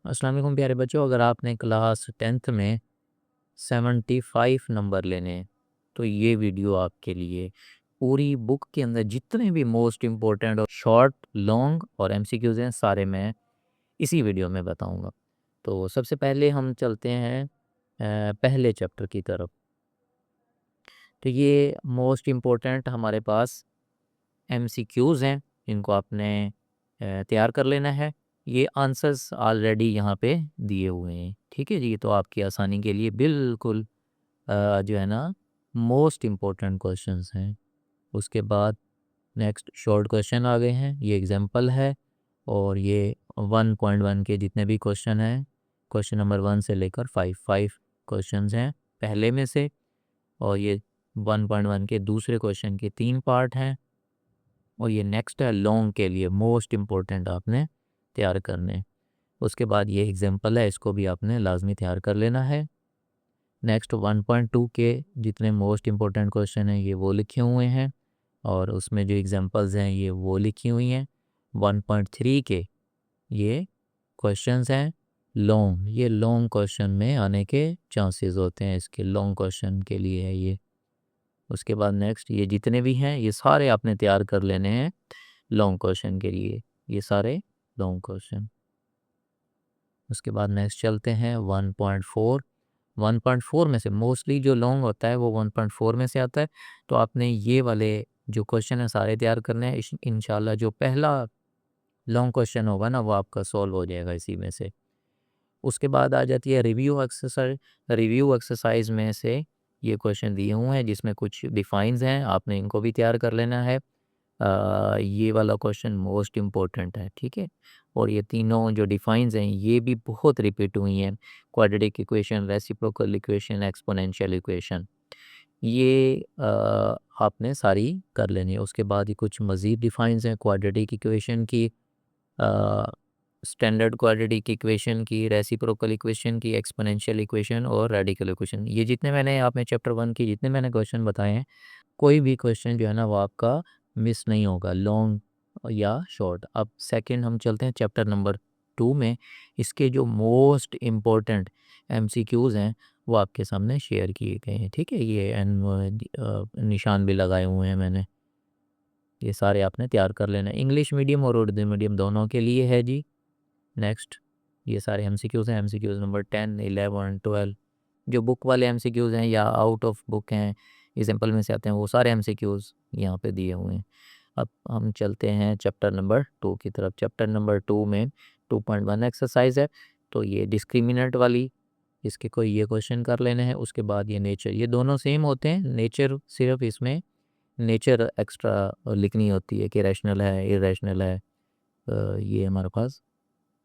अस्सलाम वालेकुम प्यारे बच्चों, अगर आपने क्लास 10th में 75 नंबर लेने हैं तो ये वीडियो आपके लिए। पूरी बुक के अंदर जितने भी मोस्ट इम्पोर्टेंट और शॉर्ट, लॉन्ग और एमसीक्यूज़ हैं सारे मैं इसी वीडियो में बताऊंगा। तो सबसे पहले हम चलते हैं पहले चैप्टर की तरफ। तो ये मोस्ट इम्पोर्टेंट हमारे पास एमसीक्यूज़ हैं, इनको आपने तैयार कर लेना है। ये आंसर्स ऑलरेडी यहाँ पे दिए हुए हैं, ठीक है जी। तो आपकी आसानी के लिए बिल्कुल जो है ना मोस्ट इम्पोर्टेंट क्वेश्चंस हैं। उसके बाद नेक्स्ट शॉर्ट क्वेश्चन आ गए हैं, ये एग्जांपल है। और ये 1.1 के जितने भी क्वेश्चन हैं, क्वेश्चन नंबर 1 से लेकर 5 क्वेश्चंस हैं पहले में से। और ये 1.1 के दूसरे क्वेश्चन के 3 पार्ट हैं। और ये नेक्स्ट है लॉन्ग के लिए मोस्ट इम्पोर्टेंट आपने तैयार करने। उसके बाद ये एग्जांपल है, इसको भी आपने लाजमी तैयार कर लेना है। नेक्स्ट 1.2 के जितने मोस्ट इम्पोर्टेंट क्वेश्चन हैं ये वो लिखे हुए हैं, और उसमें जो एग्जांपल्स हैं ये वो लिखी हुई हैं। 1.3 के ये क्वेश्चंस हैं लॉन्ग, ये लॉन्ग क्वेश्चन में आने के चांसेस होते हैं, इसके लॉन्ग क्वेश्चन के लिए है ये। उसके बाद नेक्स्ट ये जितने भी हैं ये सारे आपने तैयार कर लेने हैं लॉन्ग क्वेश्चन के लिए, ये सारे लॉन्ग क्वेश्चन। उसके बाद नेक्स्ट चलते हैं 1.4। 1.4 में से मोस्टली जो लॉन्ग होता है वो 1.4 में से आता है। तो आपने ये वाले जो क्वेश्चन है सारे तैयार करने हैं। इंशाल्लाह जो पहला लॉन्ग क्वेश्चन होगा ना वो आपका सॉल्व हो जाएगा इसी में से। उसके बाद आ जाती है रिव्यू एक्सरसाइज। रिव्यू एक्सरसाइज में से ये क्वेश्चन दिए हुए हैं जिसमें कुछ डिफाइंस हैं, आपने इनको भी तैयार कर लेना है। ये वाला क्वेश्चन मोस्ट इम्पोर्टेंट है, ठीक है। और ये तीनों जो डिफाइंस हैं ये भी बहुत रिपीट हुई हैं। Quadratic equation, reciprocal equation, exponential equation, ये आपने सारी कर लेनी है। उसके बाद ये कुछ मज़ीद डिफाइंस हैं क्वाड्रेटिक इक्वेशन की, स्टैंडर्ड क्वाड्रेटिक इक्वेशन की, रेसिप्रोकल इक्वेशन की, एक्सपोनेंशियल इक्वेशन और रेडिकल इक्वेशन। ये जितने मैंने आप में चैप्टर 1 की जितने मैंने क्वेश्चन बताए हैं, कोई भी क्वेश्चन जो है ना वो आपका मिस नहीं होगा, लॉन्ग या शॉर्ट। अब सेकंड हम चलते हैं चैप्टर नंबर 2 में। इसके जो मोस्ट इम्पोर्टेंट एमसीक्यूज़ हैं वो आपके सामने शेयर किए गए हैं, ठीक है। ये निशान भी लगाए हुए हैं मैंने, ये सारे आपने तैयार कर लेना है। इंग्लिश मीडियम और उर्दू मीडियम दोनों के लिए है जी। नेक्स्ट ये सारे एमसीक्यूज़ हैं, एमसीक्यूज़ नंबर 10, 11, 12 जो बुक वाले एमसीक्यूज़ हैं या आउट ऑफ बुक हैं, एग्जाम्पल में से आते हैं, वो सारे एमसीक्यूज़ यहाँ पे दिए हुए हैं। अब हम चलते हैं चैप्टर नंबर 2 की तरफ। चैप्टर नंबर 2 में 2.1 एक्सरसाइज है, तो ये डिस्क्रिमिनेंट वाली, इसके कोई ये क्वेश्चन कर लेने हैं। उसके बाद ये नेचर, ये दोनों सेम होते हैं, नेचर सिर्फ इसमें नेचर एक्स्ट्रा लिखनी होती है कि रैशनल है, इरेशनल है। ये हमारे पास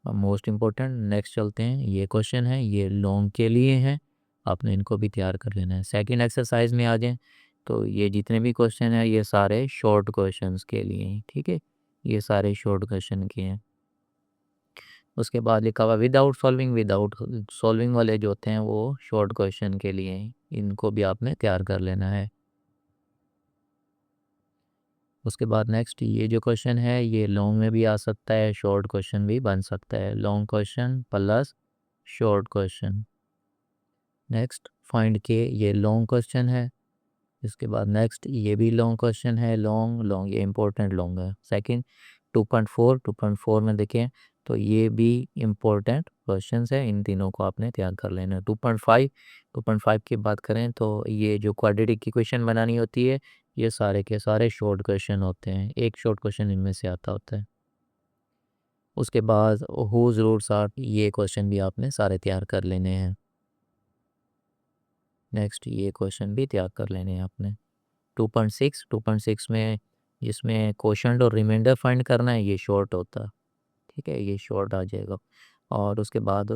मोस्ट इम्पोर्टेंट। नेक्स्ट चलते हैं, ये क्वेश्चन है ये लॉन्ग के लिए हैं, आपने इनको भी तैयार कर लेना है। सेकंड एक्सरसाइज में आ जाएं, तो ये जितने भी क्वेश्चन हैं ये सारे शॉर्ट क्वेश्चंस के लिए हैं, ठीक है, ये सारे शॉर्ट क्वेश्चन के हैं। उसके बाद लिखा हुआ विदाउट सॉल्विंग, विदाउट सॉल्विंग वाले जो होते हैं वो शॉर्ट क्वेश्चन के लिए हैं, इनको भी आपने तैयार कर लेना है। उसके बाद नेक्स्ट ये जो क्वेश्चन है ये लॉन्ग में भी आ सकता है, शॉर्ट क्वेश्चन भी बन सकता है, long question plus short question. Next find के, ये लॉन्ग क्वेश्चन है। इसके बाद नेक्स्ट ये भी लॉन्ग क्वेश्चन है, लॉन्ग लॉन्ग, ये इंपॉर्टेंट लॉन्ग है। सेकंड 2.4 में देखें तो ये भी इम्पोर्टेंट क्वेश्चंस है, इन तीनों को आपने तैयार कर लेना है। 2.5 की बात करें तो ये जो क्वाड्रेटिक इक्वेशन बनानी होती है ये सारे के सारे शॉर्ट क्वेश्चन होते हैं, एक शॉर्ट क्वेश्चन इनमें से आता होता है। उसके बाद हुज रूट्स आर, ये क्वेश्चन भी आपने सारे तैयार कर लेने हैं। नेक्स्ट ये क्वेश्चन भी तैयार कर लेने हैं आपने। 2.6 में जिसमें क्वोशंट और रिमाइंडर फाइंड करना है, ये शॉर्ट होता है, ठीक है, ये शॉर्ट आ जाएगा। और उसके बाद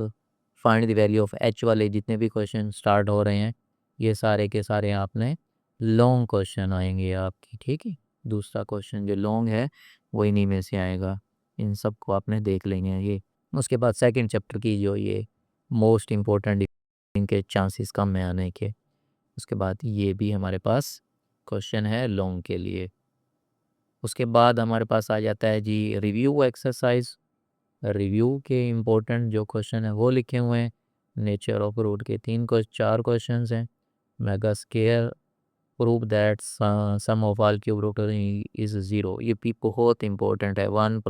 find the value of H वाले जितने भी क्वेश्चन स्टार्ट हो रहे हैं ये सारे के सारे आपने लॉन्ग क्वेश्चन आएंगे आपकी, ठीक है। दूसरा क्वेश्चन जो लॉन्ग है वो इन्हीं में से आएगा, इन सब को आपने देख लेंगे ये। उसके बाद सेकंड चैप्टर की जो ये मोस्ट इम्पोर्टेंट, इनके चांसेस कम है आने के। उसके बाद ये भी हमारे पास क्वेश्चन है लॉन्ग के लिए। उसके बाद हमारे पास आ जाता है जी रिव्यू एक्सरसाइज। रिव्यू के इम्पोर्टेंट जो क्वेश्चन है वो लिखे हुए हैं। नेचर ऑफ रूट के 4 क्वेश्चंस हैं। Omega square prove that sum of all cube root is zero, ये भी बहुत इंपॉर्टेंट है। 1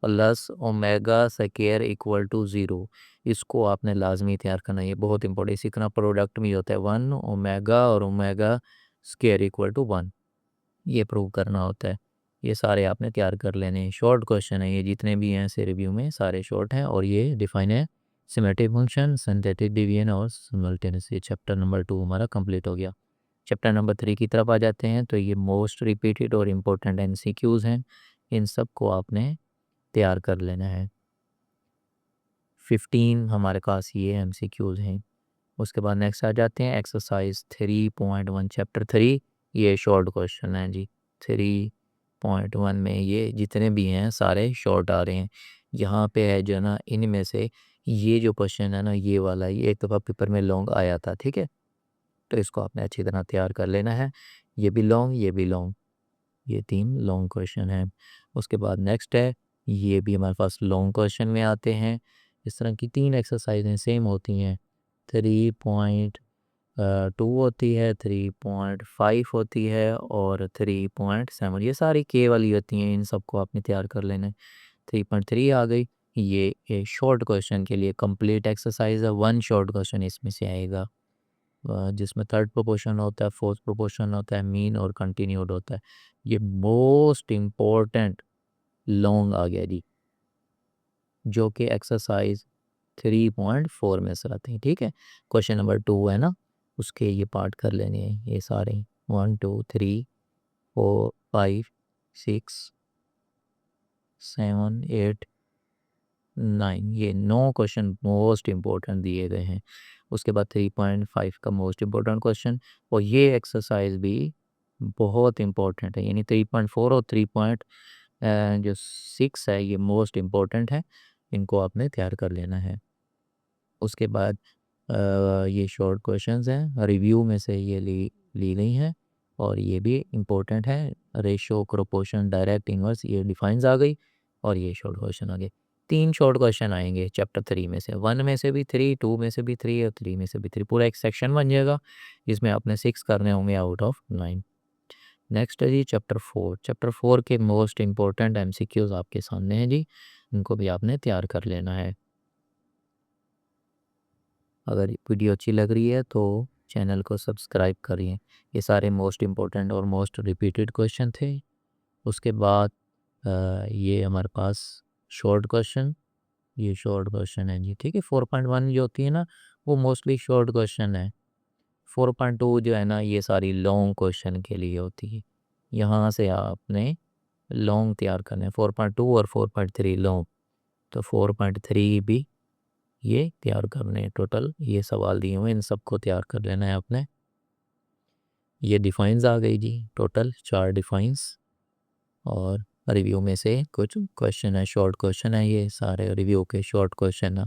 + omega square equal to zero, इसको आपने लाजमी तैयार करना है, ये बहुत इंपॉर्टेंट। इसी तरह प्रोडक्ट में होता है 1 ओमेगा और ओमेगा स्क्वायर इक्वल टू 1, ये प्रूव करना होता है। ये सारे आपने तैयार कर लेने हैं। शॉर्ट क्वेश्चन है ये, जितने भी हैं ऐसे रिव्यू में सारे शॉर्ट हैं। और ये डिफाइन है सिमेट्रिक फंक्शन, सिंथेटिक डिवीजन और सिमल्टेनियस। चैप्टर नंबर 2 हमारा कंप्लीट हो गया। चैप्टर नंबर 3 की तरफ आ जाते हैं। तो ये मोस्ट रिपीटेड और इम्पोर्टेंट MCQs हैं, इन सब को आपने तैयार कर लेना है। 15 हमारे पास ये MCQs हैं। उसके बाद नेक्स्ट आ जाते हैं एक्सरसाइज 3.1 चैप्टर 3। ये शॉर्ट क्वेश्चन है जी। 3.1 में ये जितने भी हैं सारे शॉर्ट आ रहे हैं। यहाँ पे है जो ना, इनमें से ये जो क्वेश्चन है ना, ये वाला, ये एक दफ़ा पेपर में लॉन्ग आया था, ठीक है। तो इसको आपने अच्छी तरह तैयार कर लेना है। ये भी लॉन्ग, ये भी लॉन्ग, ये 3 लॉन्ग क्वेश्चन हैं। उसके बाद नेक्स्ट है, ये भी हमारे पास लॉन्ग क्वेश्चन में आते हैं। इस तरह की 3 एक्सरसाइजें सेम होती हैं। 3.2 होती है, 3.5 होती है और 3.7, ये सारी के वाली होती हैं। इन सबको आपने तैयार कर लेना है। 3.3 आ गई, ये शॉर्ट क्वेश्चन के लिए कंप्लीट एक्सरसाइज है। 1 शॉर्ट क्वेश्चन इसमें से आएगा, जिसमें थर्ड प्रोपोर्शन होता है, फोर्थ प्रोपोर्शन होता है, मीन और कंटिन्यूड होता है। ये मोस्ट इम्पोर्टेंट लॉन्ग आ गया जी, जो कि एक्सरसाइज 3.4 में से आते हैं, ठीक है। क्वेश्चन नंबर 2 है ना, उसके ये पार्ट कर लेने हैं ये सारे। 1 2 3 4 5 6 7 8 9, ये 9 क्वेश्चन मोस्ट इम्पोर्टेंट दिए गए हैं। उसके बाद 3.5 का मोस्ट इम्पोर्टेंट क्वेश्चन, और ये एक्सरसाइज भी बहुत इम्पोर्टेंट है। यानी 3.4 और 3.6 है, ये मोस्ट इम्पोर्टेंट है, इनको आपने तैयार कर लेना है। उसके बाद ये शॉर्ट क्वेश्चंस हैं, रिव्यू में से ये ली गई हैं, और ये भी इम्पोर्टेंट है। रेशो, प्रोपोर्शन, डायरेक्ट, इनवर्स, ये डिफाइंस आ गई, और ये शॉर्ट क्वेश्चन आ गए। 3 शॉर्ट क्वेश्चन आएंगे चैप्टर 3 में से। 1 में से भी 3, 2 में से भी 3 और 3 में से भी 3, पूरा एक सेक्शन बन जाएगा, जिसमें आपने 6 करने होंगे आउट ऑफ 9। नेक्स्ट है जी चैप्टर 4। चैप्टर 4 के मोस्ट इम्पोर्टेंट MCQs आपके सामने हैं जी, इनको भी आपने तैयार कर लेना है। अगर वीडियो अच्छी लग रही है तो चैनल को सब्सक्राइब करिए। ये सारे मोस्ट इम्पोर्टेंट और मोस्ट रिपीटेड क्वेश्चन थे। उसके बाद ये हमारे पास शॉर्ट क्वेश्चन, ये शॉर्ट क्वेश्चन है जी, ठीक है। 4.1 जो होती है ना, वो मोस्टली शॉर्ट क्वेश्चन है। 4.2 जो है ना, ये सारी लॉन्ग क्वेश्चन के लिए होती है। यहाँ से आपने लॉन्ग तैयार करना है। 4.2 और 4.3 लॉन्ग, तो 4.3 भी ये तैयार करने हैं। टोटल ये सवाल दिए हुए, इन सबको तैयार कर लेना है आपने। ये डिफाइंस आ गई जी, टोटल 4 डिफाइंस, और रिव्यू में से कुछ क्वेश्चन है, शॉर्ट क्वेश्चन है, ये सारे रिव्यू के शॉर्ट क्वेश्चन है।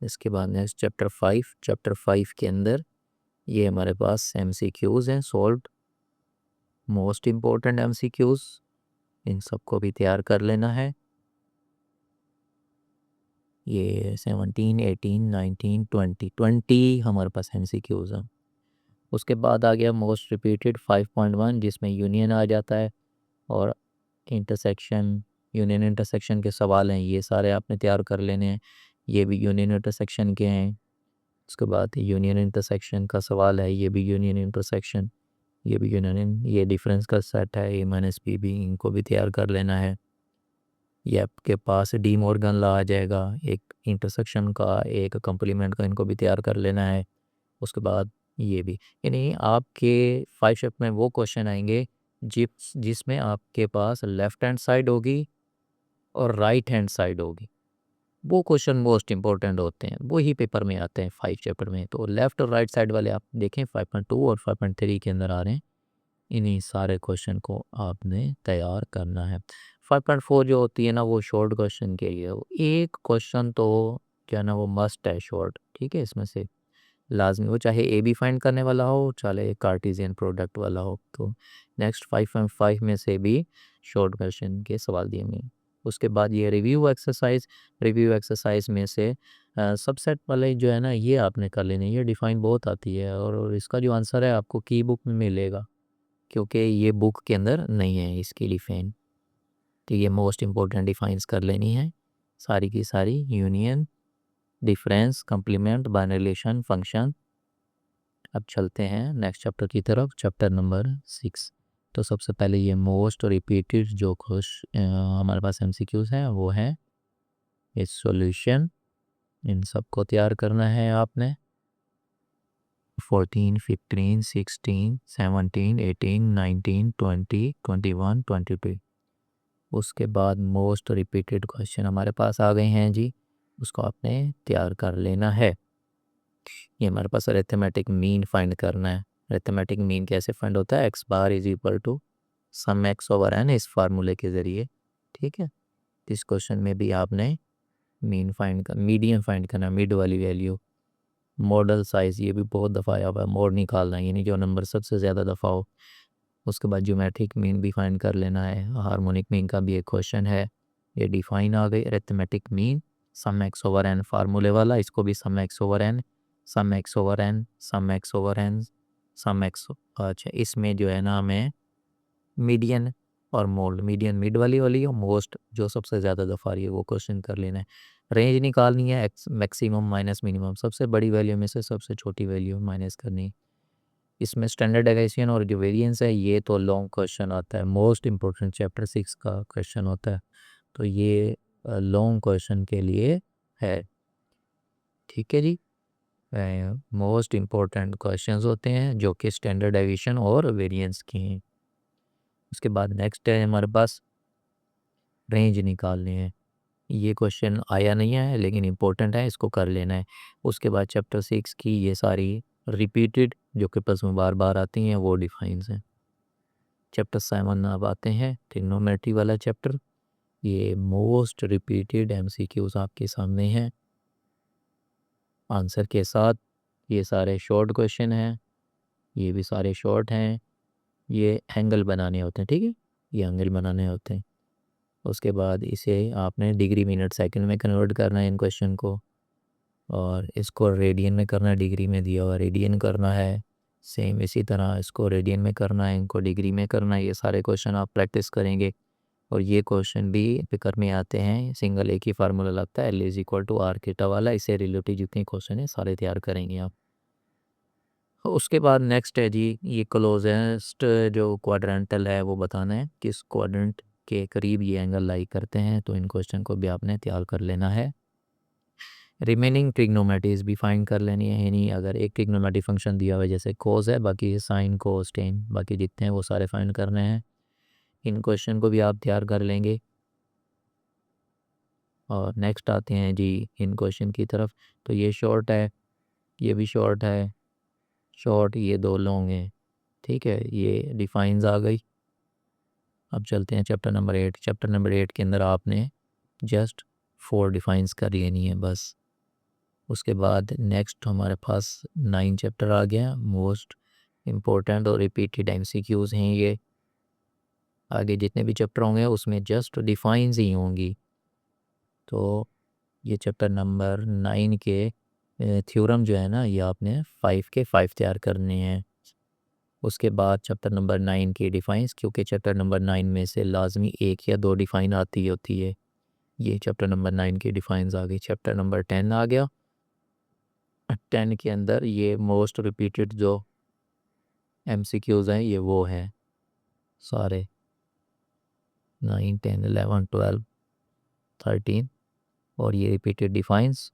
इसके बाद नेक्स्ट चैप्टर 5। चैप्टर 5 के अंदर ये हमारे पास MCQs हैं, सॉल्व मोस्ट इम्पोर्टेंट MCQs, इन सबको भी तैयार कर लेना है। ये 17 18 19 20 हमारे पास MCQs हैं। उसके बाद आ गया मोस्ट रिपीटेड 5.1, जिसमें यूनियन आ जाता है, और इंटरसेक्शन, यूनियन इंटरसेक्शन के सवाल हैं, ये सारे आपने तैयार कर लेने हैं। ये भी यूनियन इंटरसेक्शन के हैं। उसके बाद यूनियन इंटरसेक्शन का सवाल है, ये भी यूनियन इंटरसेक्शन, ये भी यूनियन, ये डिफरेंस का सेट है, A - B भी, इनको भी तैयार कर लेना है। ये आपके पास डी मॉर्गन लॉ आ जाएगा, एक इंटरसेक्शन का, एक कंप्लीमेंट का, इनको भी तैयार कर लेना है। उसके बाद ये भी, यानी आपके 5 शिफ्ट में वो क्वेश्चन आएंगे जिसमें आपके पास लेफ्ट हैंड साइड होगी और राइट हैंड साइड होगी। वो क्वेश्चन मोस्ट इंपॉर्टेंट होते हैं, वो ही पेपर में आते हैं 5 चैप्टर में। तो लेफ्ट और राइट साइड वाले आप देखें 5.2 और 5.3 के अंदर आ रहे हैं। इन्हीं सारे क्वेश्चन को आपने तैयार करना है। 5.4 जो होती है ना, वो शॉर्ट क्वेश्चन के लिए, एक क्वेश्चन तो क्या ना, वो मस्ट है शॉर्ट, ठीक है। इसमें से लाजमी, वो चाहे ए बी फाइंड करने वाला हो चाहे कार्टेशियन प्रोडक्ट वाला हो। तो नेक्स्ट 5.5 में से भी शॉर्ट क्वेश्चन के सवाल दिए हुए हैं। उसके बाद ये रिव्यू एक्सरसाइज में से सबसेट वाले जो है ना ये आपने कर लेने, ये डिफाइन बहुत आती है और इसका जो आंसर है आपको की बुक में मिलेगा क्योंकि ये बुक के अंदर नहीं है इसकी डिफाइन। तो ये मोस्ट इम्पोर्टेंट डिफाइंस कर लेनी है सारी की सारी, union, difference, complement, binary relation, function. अब चलते हैं नेक्स्ट चैप्टर की तरफ, चैप्टर नंबर 6। तो सबसे पहले ये मोस्ट रिपीटेड जो हमारे पास MCQs हैं वो है ये सॉल्यूशन। इन सबको तैयार करना है आपने। 14, 15, 16, 17, 18, 19, 20, 21, 22। उसके बाद मोस्ट रिपीटेड क्वेश्चन हमारे पास आ गए हैं जी, उसको आपने तैयार कर लेना है। ये हमारे पास अरिथमेटिक मीन फाइंड करना है। अरिथमेटिक मीन कैसे फाइंड होता है, x bar is equal to sum x over n, इस फार्मूले के ज़रिए। ठीक है, इस क्वेश्चन में भी आपने मीडियन फाइंड करना, मिड वाली वैल्यू। मॉडल साइज़ ये भी बहुत दफ़ा आया हुआ है, मोड निकालना है यानी जो नंबर सबसे ज़्यादा दफ़ा हो। उसके बाद ज्योमेट्रिक मीन भी फाइंड कर लेना है। हार्मोनिक मीन का भी एक क्वेश्चन है, ये डिफाइन आ गई। अरिथमेटिक मीन सम x ओवर n फार्मूले वाला, इसको भी सम x ओवर n, सम x ओवर n, सम x ओवर n, सम x। अच्छा, इसमें जो है ना हमें मीडियन और मोड, मीडियन मिड वाली और मोस्ट जो सबसे ज़्यादा दफ़ा रही है वो क्वेश्चन कर लेना है। रेंज निकालनी है, एक्स मैक्सिमम माइनस मिनिमम, सबसे बड़ी वैल्यू में से सबसे छोटी वैल्यू माइनस करनी है। इसमें स्टैंडर्ड डेविएशन और जो वेरिएंस है ये तो लॉन्ग क्वेश्चन आता है, मोस्ट इम्पोर्टेंट चैप्टर 6 का क्वेश्चन होता है, तो ये लॉन्ग क्वेश्चन के लिए है। ठीक है जी, मोस्ट इम्पोर्टेंट क्वेश्चंस होते हैं जो कि स्टैंडर्ड डेविएशन और वेरिएंस के हैं। उसके बाद नेक्स्ट है हमारे पास रेंज निकालनी है। ये क्वेश्चन आया नहीं है लेकिन इम्पोर्टेंट है, इसको कर लेना है। उसके बाद चैप्टर 6 की ये सारी रिपीटेड जो कि प्लस में बार बार आती हैं वो डिफाइंस हैं। चैप्टर 7 अब आते हैं, ट्रिग्नोमेट्री वाला चैप्टर। ये मोस्ट रिपीटेड MCQs आपके सामने हैं आंसर के साथ। ये सारे शॉर्ट क्वेश्चन हैं, ये भी सारे शॉर्ट हैं। ये एंगल बनाने होते हैं, ठीक है, ये एंगल बनाने होते हैं। उसके बाद इसे आपने डिग्री मिनट सेकंड में कन्वर्ट करना है इन क्वेश्चन को, और इसको रेडियन में करना है, डिग्री में दिया हुआ रेडियन करना है। सेम इसी तरह इसको रेडियन में करना है, इनको डिग्री में करना है। ये सारे क्वेश्चन आप प्रैक्टिस करेंगे और ये क्वेश्चन भी पेपर में आते हैं। सिंगल एक ही फार्मूला लगता है, L is equal to R theta वाला, इससे रिलेटेड जितने क्वेश्चन है सारे तैयार करेंगे आप। उसके बाद नेक्स्ट है जी, ये क्लोजेस्ट जो क्वाड्रेंटल है वो बताना है किस क्वाड्रेंट के करीब ये एंगल लाई करते हैं, तो इन क्वेश्चन को भी आपने तैयार कर लेना है। रिमेनिंग ट्रिग्नोमेट्रीज भी फाइंड कर लेनी है, यानी अगर एक ट्रिग्नोमेट्री फंक्शन दिया हुआ है जैसे कोस है, बाकी साइन कोस टेन, बाकी जितने हैं वो सारे फाइंड करने हैं। इन क्वेश्चन को भी आप तैयार कर लेंगे। और नेक्स्ट आते हैं जी इन क्वेश्चन की तरफ। तो ये शॉर्ट है, ये भी शॉर्ट है, शॉर्ट ये दो लॉन्ग हैं। ठीक है, ये डिफाइंस आ गई। अब चलते हैं चैप्टर नंबर 8। चैप्टर नंबर 8 के अंदर आपने जस्ट 4 डिफाइंस कर लेनी है बस। उसके बाद नेक्स्ट हमारे पास 9 चैप्टर आ गया, मोस्ट इम्पोर्टेंट और रिपीटेड MCQs हैं ये। आगे जितने भी चैप्टर होंगे उसमें जस्ट डिफाइंस ही होंगी। तो ये चैप्टर नंबर 9 के थ्योरम जो है ना ये आपने 5 के 5 तैयार करने हैं। उसके बाद चैप्टर नंबर 9 की डिफाइंस, क्योंकि चैप्टर नंबर 9 में से लाजमी एक या दो डिफाइन आती होती है। ये चैप्टर नंबर 9 की डिफाइंस आ गई। चैप्टर नंबर 10 आ गया। 10 के अंदर ये मोस्ट रिपीटेड जो MCQs हैं ये वो हैं सारे, 9, 10, 11, 12, 13, और ये रिपीटेड डिफाइंस।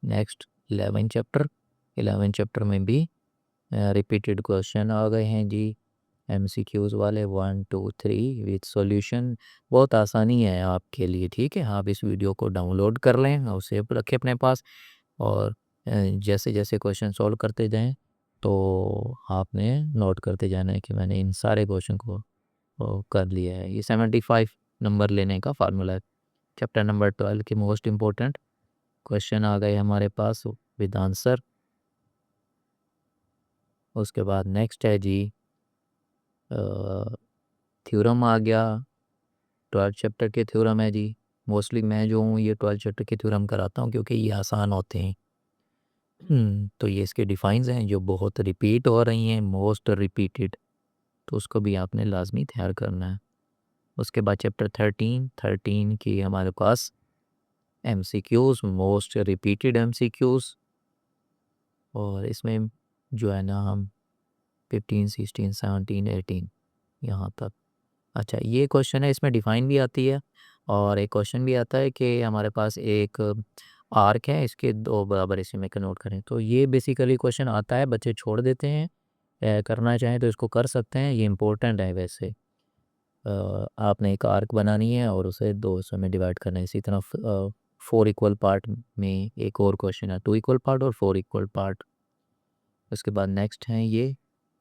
नेक्स्ट 11 चैप्टर में भी रिपीटेड क्वेश्चन आ गए हैं जी, MCQs वाले 1, 2, 3 विथ सॉल्यूशन। बहुत आसानी है आपके लिए, ठीक है। आप इस वीडियो को डाउनलोड कर लें और सेव रखें अपने पास, और जैसे जैसे क्वेश्चन सॉल्व करते जाएं तो आपने नोट करते जाना है कि मैंने इन सारे क्वेश्चन को कर लिया है। ये 75 नंबर लेने का फार्मूला है। चैप्टर नंबर 12 के मोस्ट इम्पोर्टेंट क्वेश्चन आ गए हमारे पास विद आंसर। उसके बाद नेक्स्ट है जी थ्योरम आ गया, 12th चैप्टर के थ्योरम है जी। मोस्टली मैं जो हूँ ये 12th चैप्टर के थ्योरम कराता हूँ क्योंकि ये आसान होते हैं। तो ये इसके डिफाइंस हैं जो बहुत रिपीट हो रही हैं, मोस्ट रिपीटेड, तो उसको भी आपने लाजमी तैयार करना है। उसके बाद चैप्टर 13 की हमारे पास MCQs, मोस्ट रिपीटेड MCQs, और इसमें जो है ना हम 15, 16, 17, 18 यहाँ तक। अच्छा, ये क्वेश्चन है, इसमें डिफाइन भी आती है और एक क्वेश्चन भी आता है कि हमारे पास एक आर्क है, इसके दो बराबर हिस्से में कन्वर्ट करें। तो ये बेसिकली क्वेश्चन आता है, बच्चे छोड़ देते हैं, करना चाहें तो इसको कर सकते हैं, ये इम्पोर्टेंट है वैसे। आपने एक आर्क बनानी है और उसे दो हिस्सों में डिवाइड करना है। इसी तरह 4 इक्वल पार्ट में एक और क्वेश्चन है, 2 इक्वल पार्ट और 4 इक्वल पार्ट। उसके बाद नेक्स्ट हैं ये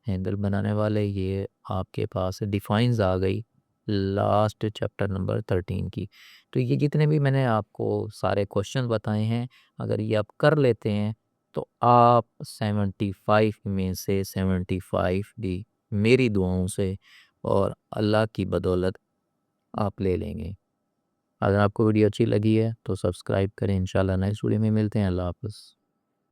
हैंडल बनाने वाले, ये आपके पास डिफाइंस आ गई लास्ट चैप्टर नंबर 13 की। तो ये जितने भी मैंने आपको सारे क्वेश्चन बताए हैं, अगर ये आप कर लेते हैं तो आप 75 में से 75 भी मेरी दुआओं से और अल्लाह की बदौलत आप ले लेंगे। अगर आपको वीडियो अच्छी लगी है तो सब्सक्राइब करें। इंशाल्लाह नेक्स्ट वीडियो में मिलते हैं। अल्लाह हाफ़िज़।